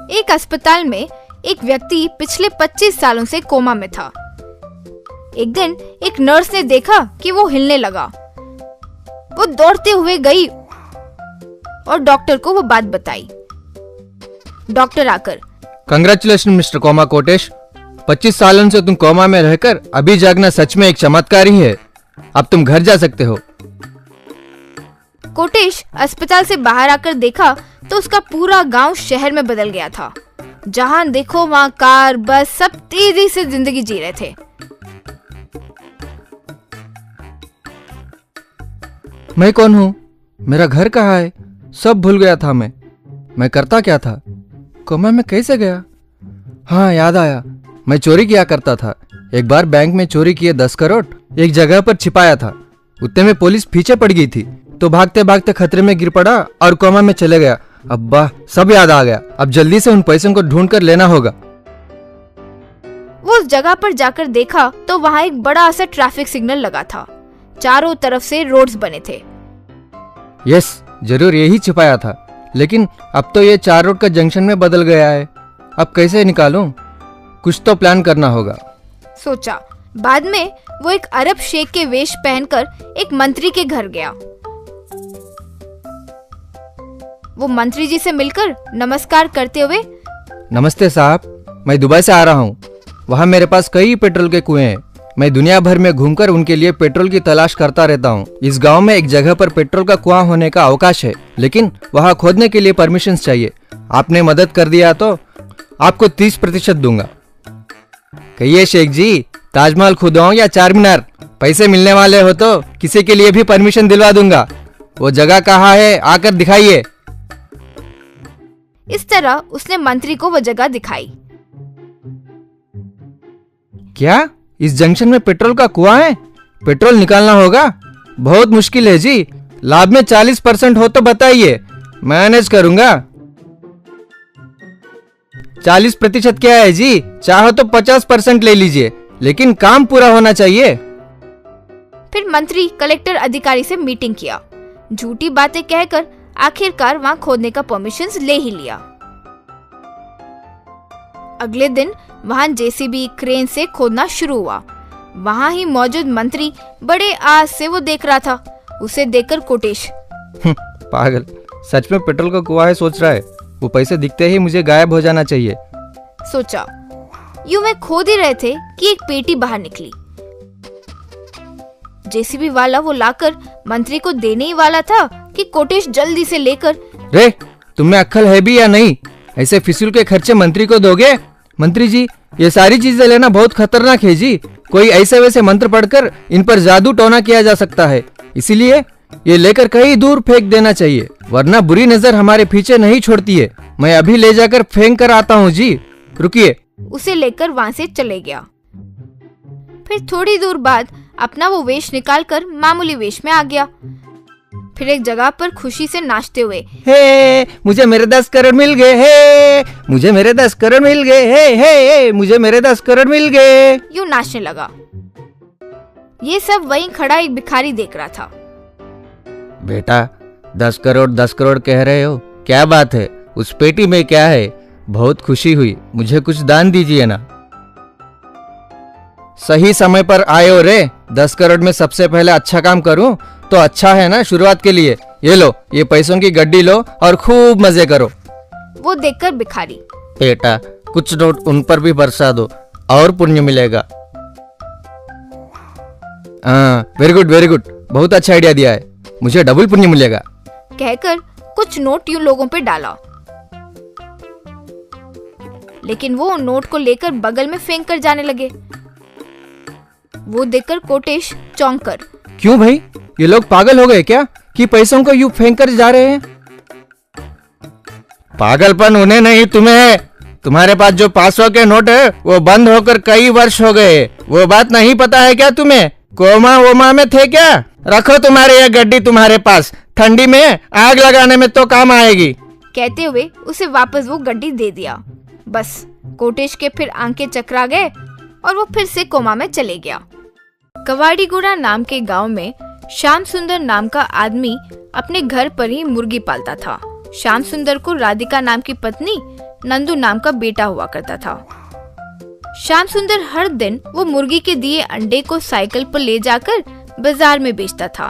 एक अस्पताल में एक व्यक्ति पिछले 25 सालों से कोमा में था। एक दिन एक नर्स ने देखा कि वो हिलने लगा। वो दौड़ते हुए गई और डॉक्टर को वो बात बताई। डॉक्टर आकर, कंग्रेचुलेशन मिस्टर कोमा कोटेश, 25 सालों से तुम कोमा में रहकर अभी जागना सच में एक चमत्कार ही है। अब तुम घर जा सकते हो। कोटेश अस्पताल से बाहर आकर देखा तो उसका पूरा गांव शहर में बदल गया था। जहां देखो वहां कार, बस सब तेजी से जिंदगी जी रहे थे। मैं कौन हूँ? मेरा घर कहाँ है? सब भूल गया था मैं करता क्या था? कोमा में कैसे गया? हाँ, याद आया, मैं चोरी किया करता था। एक बार बैंक में चोरी किए 10 करोड़ एक जगह पर छिपाया था। उतने में पुलिस पीछे पड़ गई थी तो भागते भागते खतरे में गिर पड़ा और कोमा में चले गया। अब्बा, सब याद आ गया। अब जल्दी से उन पैसों को ढूंढ कर लेना होगा। वो उस जगह पर जाकर देखा तो वहाँ एक बड़ा सा ट्रैफिक सिग्नल लगा था। चारों तरफ से रोड्स बने थे। यस, जरूर यही छिपाया था। लेकिन अब तो ये 4 रोड का जंक्शन में बदल गया है। अब कैसे निकालूं? कुछ तो प्लान करना होगा, सोचा। बाद में वो एक अरब शेख के वेश पहनकर एक मंत्री के घर गया। वो मंत्री जी से मिलकर नमस्कार करते हुए, नमस्ते साहब, मैं दुबई से आ रहा हूँ। वहाँ मेरे पास कई पेट्रोल के कुएं हैं। मैं दुनिया भर में घूमकर उनके लिए पेट्रोल की तलाश करता रहता हूँ। इस गांव में एक जगह पर पेट्रोल का कुआं होने का अवकाश है, लेकिन वहाँ खोदने के लिए परमिशन चाहिए। आपने मदद कर दिया तो आपको 30% दूंगा। कहिए शेख जी, ताजमहल खुदवाऊं या चार मीनार? पैसे मिलने वाले हो तो किसी के लिए भी परमिशन दिलवा दूंगा। वो जगह कहाँ है, आकर दिखाइए। इस तरह उसने मंत्री को वो जगह दिखाई। क्या इस जंक्शन में पेट्रोल का कुआं है? पेट्रोल निकालना होगा, बहुत मुश्किल है जी। लाभ में 40% हो तो बताइए, मैनेज करूंगा। 40% क्या है जी? चाहो तो 50% ले लीजिए, लेकिन काम पूरा होना चाहिए। फिर मंत्री कलेक्टर अधिकारी से मीटिंग किया। झूठी बातें कहकर आखिरकार वहाँ खोदने का परमिशन ले ही लिया। अगले दिन वहाँ जेसीबी क्रेन से खोदना शुरू हुआ। वहाँ ही मौजूद मंत्री बड़े आस से वो देख रहा था। उसे देखकर कोटेश, पागल, सच में पेट्रोल का कुआं है सोच रहा है। वो पैसे दिखते ही मुझे गायब हो जाना चाहिए, सोचा। यूं वे खोद ही रहे थे कि एक पेटी बाहर निकली। जेसीबी वाला वो लाकर मंत्री को देने ही वाला था कि कोटेश जल्दी से लेकर, रे, तुम्हें अक्ल है भी या नहीं? ऐसे फिजूल के खर्चे मंत्री को दोगे? मंत्री जी, ये सारी चीजें लेना बहुत खतरनाक है जी। कोई ऐसे वैसे मंत्र पढ़कर इन पर जादू टोना किया जा सकता है। इसीलिए ये लेकर कहीं दूर फेंक देना चाहिए, वरना बुरी नजर हमारे पीछे नहीं छोड़ती है। मैं अभी ले जाकर फेंक कर आता हूँ जी, रुकिए। उसे लेकर वहाँ से चले गया। फिर थोड़ी दूर बाद अपना वो वेश निकालकर मामूली वेश में आ गया। फिर एक जगह पर खुशी से नाचते हुए, हे, मुझे मेरे 10 करोड़ मिल गए, हे, मुझे मेरे 10 करोड़ मिल गए, हे, मुझे मेरे 10 करोड़ मिल गए, यूं नाचने लगा। ये सब वहीं खड़ा एक भिखारी देख रहा था। बेटा, 10 करोड़ कह रहे हो? क्या बात है? उस पेटी में क्या है? बहुत खुशी हुई, मुझे कुछ दान दीजिए ना। सही समय पर आए हो रे। 10 करोड़ में सबसे पहले अच्छा काम करूं तो अच्छा है ना शुरुआत के लिए। ये लो, ये पैसों की गड्डी लो और खूब मजे करो। वो देखकर भिखारी, बेटा, कुछ नोट उन पर भी बरसा दो और पुण्य मिलेगा। वेरी गुड, बहुत अच्छा आइडिया दिया है, मुझे डबल पुण्य मिलेगा, कहकर कुछ नोट यूं लोगों पे डाला। लेकिन वो नोट को लेकर बगल में फेंक कर जाने लगे। वो देखकर कोटेश चौंक कर, क्यों भाई, ये लोग पागल हो गए क्या कि पैसों को यूं फेंक कर जा रहे हैं? पागलपन उन्हें नहीं, तुम्हें है। तुम्हारे पास जो 500 के नोट है वो बंद होकर कई वर्ष हो गए। वो बात नहीं पता है क्या तुम्हें? कोमा वोमा में थे क्या? रखो तुम्हारी ये गड्डी तुम्हारे पास, ठंडी में आग लगाने में तो काम आएगी। कहते हुए उसे वापस वो गड्डी दे दिया। बस कोटेश के फिर आंखें चकरा गए और वो फिर से कोमा में चले गया। कवाड़ीगुड़ा नाम के गांव में श्याम सुंदर नाम का आदमी अपने घर पर ही मुर्गी पालता था। श्याम सुंदर को राधिका नाम की पत्नी, नंदू नाम का बेटा हुआ करता था। श्याम सुंदर हर दिन वो मुर्गी के दिए अंडे को साइकिल पर ले जाकर बाजार में बेचता था।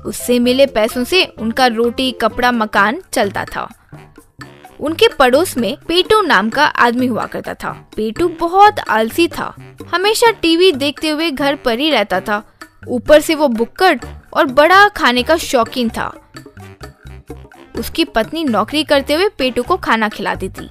उससे मिले पैसों से उनका रोटी, कपड़ा, मकान चलता था। उनके पड़ोस में पेटू नाम का आदमी हुआ करता था। पेटू बहुत आलसी था, हमेशा टीवी देखते हुए घर पर ही रहता था। ऊपर से वो बुक्कड़ और बड़ा खाने का शौकीन था। उसकी पत्नी नौकरी करते हुए पेटू को खाना खिलाती थी।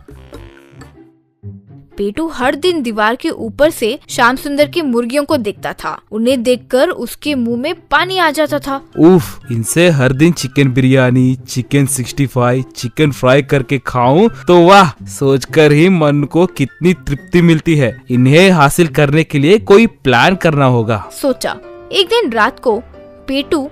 पेटू हर दिन दीवार के ऊपर से श्याम सुंदर की मुर्गियों को देखता था। उन्हें देखकर उसके मुंह में पानी आ जाता था। उफ, इनसे हर दिन chicken biryani, chicken 65, chicken fry करके खाऊं तो वाह, सोचकर ही मन को कितनी तृप्ति मिलती है। इन्हें हासिल करने के लिए कोई प्लान करना होगा, सोचा। एक दिन रात को पेटू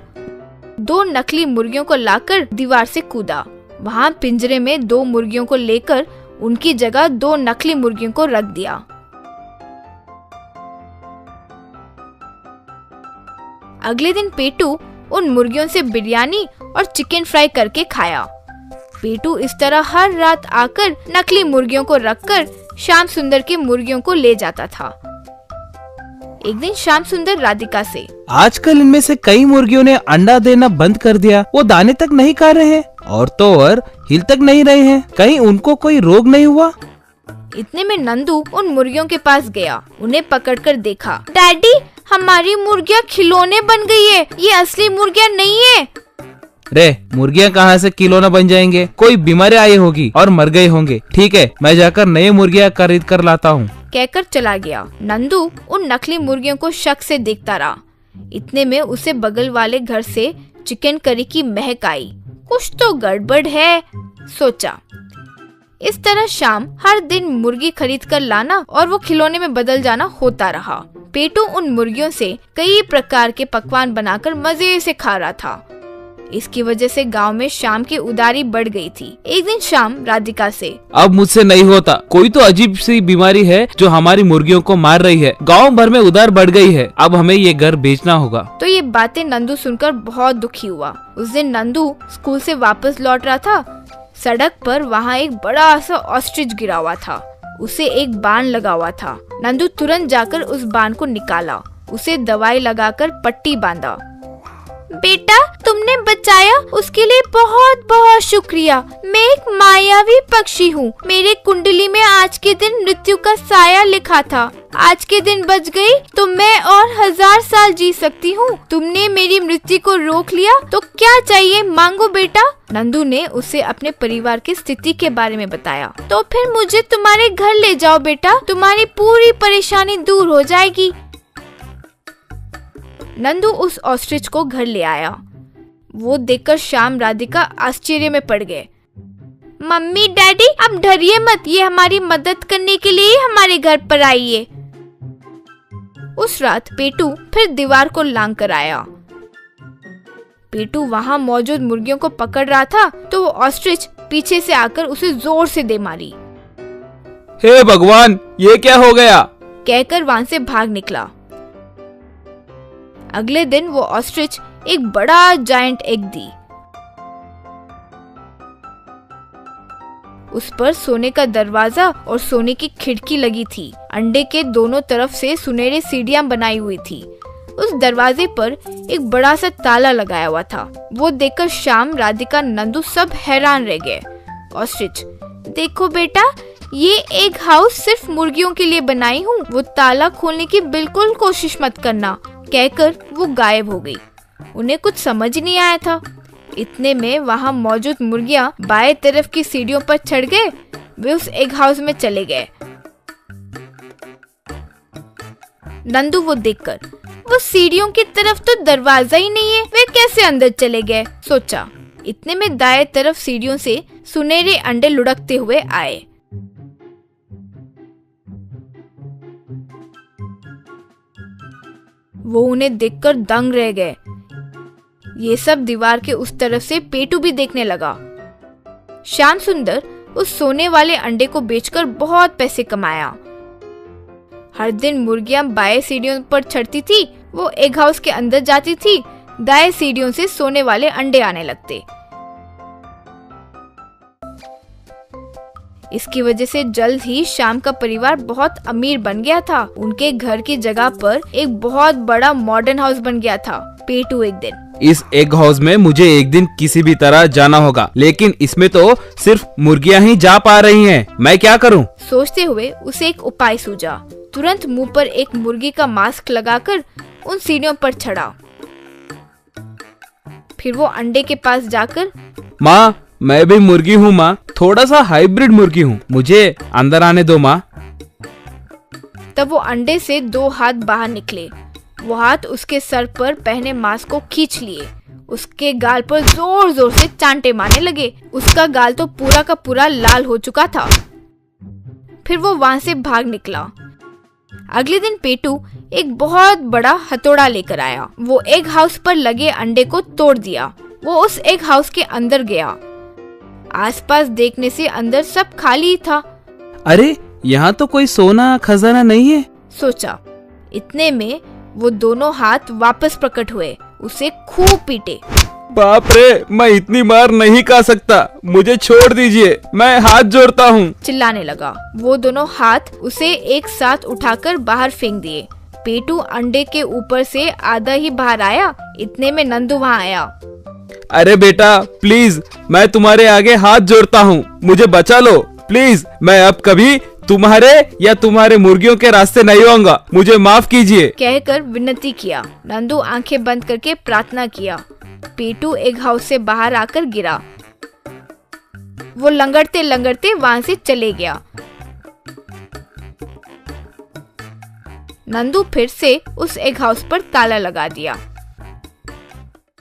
2 नकली मुर्गियों को लाकर दीवार से कूदा। वहाँ पिंजरे में 2 मुर्गियों को लेकर उनकी जगह 2 नकली मुर्गियों को रख दिया। अगले दिन पेटू उन मुर्गियों से बिरयानी और चिकन फ्राई करके खाया। पेटू इस तरह हर रात आकर नकली मुर्गियों को रखकर श्याम सुंदर की मुर्गियों को ले जाता था। एक दिन श्याम सुंदर राधिका से, आजकल इनमें से कई मुर्गियों ने अंडा देना बंद कर दिया। वो दाने तक नहीं खा रहे हैं और तो और हिल तक नहीं रहे हैं। कहीं उनको कोई रोग नहीं हुआ? इतने में नंदू उन मुर्गियों के पास गया। उन्हें पकड़कर देखा। डैडी, हमारी मुर्गियाँ खिलौने बन गई है, ये असली मुर्गियाँ नहीं है। रे, मुर्गियाँ कहाँ से खिलौना बन जाएंगे? कोई बीमारी आई होगी और मर गए होंगे। ठीक है, मैं जाकर नई मुर्गियाँ खरीद कर लाता हूँ, कहकर चला गया। नंदू उन नकली मुर्गियों को शक से देखता रहा। इतने में उसे बगल वाले घर से चिकन करी की महक आई। कुछ तो गड़बड़ है, सोचा। इस तरह शाम हर दिन मुर्गी खरीद कर लाना और वो खिलौने में बदल जाना होता रहा। पेटू उन मुर्गियों से कई प्रकार के पकवान बनाकर मजे से खा रहा था। इसकी वजह से गांव में शाम की उदारी बढ़ गई थी। एक दिन शाम राधिका से, अब मुझसे नहीं होता। कोई तो अजीब सी बीमारी है जो हमारी मुर्गियों को मार रही है। गांव भर में उधार बढ़ गई है। अब हमें ये घर बेचना होगा। तो ये बातें नंदू सुनकर बहुत दुखी हुआ। उस दिन नंदू स्कूल से वापस लौट रहा था। सड़क पर वहाँ एक बड़ा सा ऑस्ट्रिच गिरा हुआ था। उसे एक बाण लगा हुआ था। नंदू तुरंत जाकर उस बाण को निकाला। उसे दवाई लगाकर पट्टी बांधा। बेटा, तुमने बचाया, उसके लिए बहुत बहुत शुक्रिया। मैं एक मायावी पक्षी हूँ। मेरे कुंडली में आज के दिन मृत्यु का साया लिखा था। आज के दिन बच गई तो मैं और 1000 साल जी सकती हूँ। तुमने मेरी मृत्यु को रोक लिया तो क्या चाहिए, मांगो बेटा। नंदू ने उसे अपने परिवार की स्थिति के बारे में बताया। तो फिर मुझे तुम्हारे घर ले जाओ बेटा, तुम्हारी पूरी परेशानी दूर हो जाएगी। नंदू उस ऑस्ट्रिच को घर ले आया। वो देखकर श्याम राधिका आश्चर्य में पड़ गए। मम्मी, डैडी, अब डरिए मत, ये हमारी मदद करने के लिए हमारे घर पर आई है। उस रात पेटू फिर दीवार को लांग कर आया। पेटू वहाँ मौजूद मुर्गियों को पकड़ रहा था तो वो ऑस्ट्रिच पीछे से आकर उसे जोर से दे मारी। हे भगवान, ये क्या हो गया, कहकर वहाँ से भाग निकला। अगले दिन वो ऑस्ट्रिच एक बड़ा जायंट एग दी। उस पर सोने का दरवाजा और सोने की खिड़की लगी थी। अंडे के दोनों तरफ से सुनहरे सीढ़ियां बनाई हुई थी। उस दरवाजे पर एक बड़ा सा ताला लगाया हुआ था। वो देखकर श्याम, राधिका, नंदू सब हैरान रह गए। ऑस्ट्रिच, देखो बेटा, ये एग हाउस सिर्फ मुर्गियों के लिए बनाई हूँ। वो ताला खोलने की बिल्कुल कोशिश मत करना, कहकर वो गायब हो गई। उन्हें कुछ समझ नहीं आया था। इतने में वहाँ मौजूद मुर्गियाँ बाएं तरफ की सीढ़ियों पर चढ़ गए। वे उस एग हाउस में चले गए। नंदू वो देखकर, वो सीढ़ियों की तरफ तो दरवाजा ही नहीं है, वे कैसे अंदर चले गए, सोचा। इतने में दाएं तरफ सीढ़ियों से सुनहरे अंडे लुढ़कते हुए आए। वो उन्हें देखकर दंग रह गए। ये सब दीवार के उस तरफ से पेटू भी देखने लगा। श्याम सुंदर उस सोने वाले अंडे को बेचकर बहुत पैसे कमाया। हर दिन मुर्गियां बाएं सीढ़ियों पर चढ़ती थी। वो एग हाउस के अंदर जाती थी। दाएं सीढ़ियों से सोने वाले अंडे आने लगते। इसकी वजह से जल्द ही श्याम का परिवार बहुत अमीर बन गया था। उनके घर की जगह पर एक बहुत बड़ा मॉडर्न हाउस बन गया था। पेटू एक दिन, इस एग हाउस में मुझे एक दिन किसी भी तरह जाना होगा, लेकिन इसमें तो सिर्फ मुर्गियां ही जा पा रही हैं। मैं क्या करूं? सोचते हुए उसे एक उपाय सूझा। तुरंत मुंह पर एक मुर्गी का मास्क लगाकर उन सीढ़ियों पर चढ़ा। फिर वो अंडे के पास जाकर, माँ, मैं भी मुर्गी हूँ माँ, थोड़ा सा हाइब्रिड मुर्गी हूँ, मुझे अंदर आने दो माँ। तब वो अंडे से 2 हाथ बाहर निकले। वो हाथ उसके सर पर पहने मास्क को खींच लिए। उसके गाल पर जोर जोर से चांटे मारने लगे। उसका गाल तो पूरा का पूरा लाल हो चुका था। फिर वो वहां से भाग निकला। अगले दिन पेटू एक बहुत बड़ा हथौड़ा लेकर आया। वो एग हाउस पर लगे अंडे को तोड़ दिया। वो उस एग हाउस के अंदर गया। आसपास देखने से अंदर सब खाली था। अरे, यहाँ तो कोई सोना खजाना नहीं है, सोचा। इतने में वो दोनों हाथ वापस प्रकट हुए। उसे खूब पीटे। बाप रे, मैं इतनी मार नहीं खा सकता, मुझे छोड़ दीजिए, मैं हाथ जोड़ता हूँ, चिल्लाने लगा। वो दोनों हाथ उसे एक साथ उठाकर बाहर फेंक दिए। पेटू अंडे के ऊपर से आधा ही बाहर आया। इतने में नंदू वहाँ आया। अरे बेटा, प्लीज, मैं तुम्हारे आगे हाथ जोड़ता हूँ, मुझे बचा लो प्लीज। मैं अब कभी तुम्हारे या तुम्हारे मुर्गियों के रास्ते नहीं आऊंगा, मुझे माफ कीजिए, कहकर विनती किया। नंदू आंखें बंद करके प्रार्थना किया। पेटू एग हाउस से बाहर आकर गिरा। वो लंगड़ते लंगड़ते वहां से चले गया। नंदू फिर से उस एग हाउस पर ताला लगा दिया।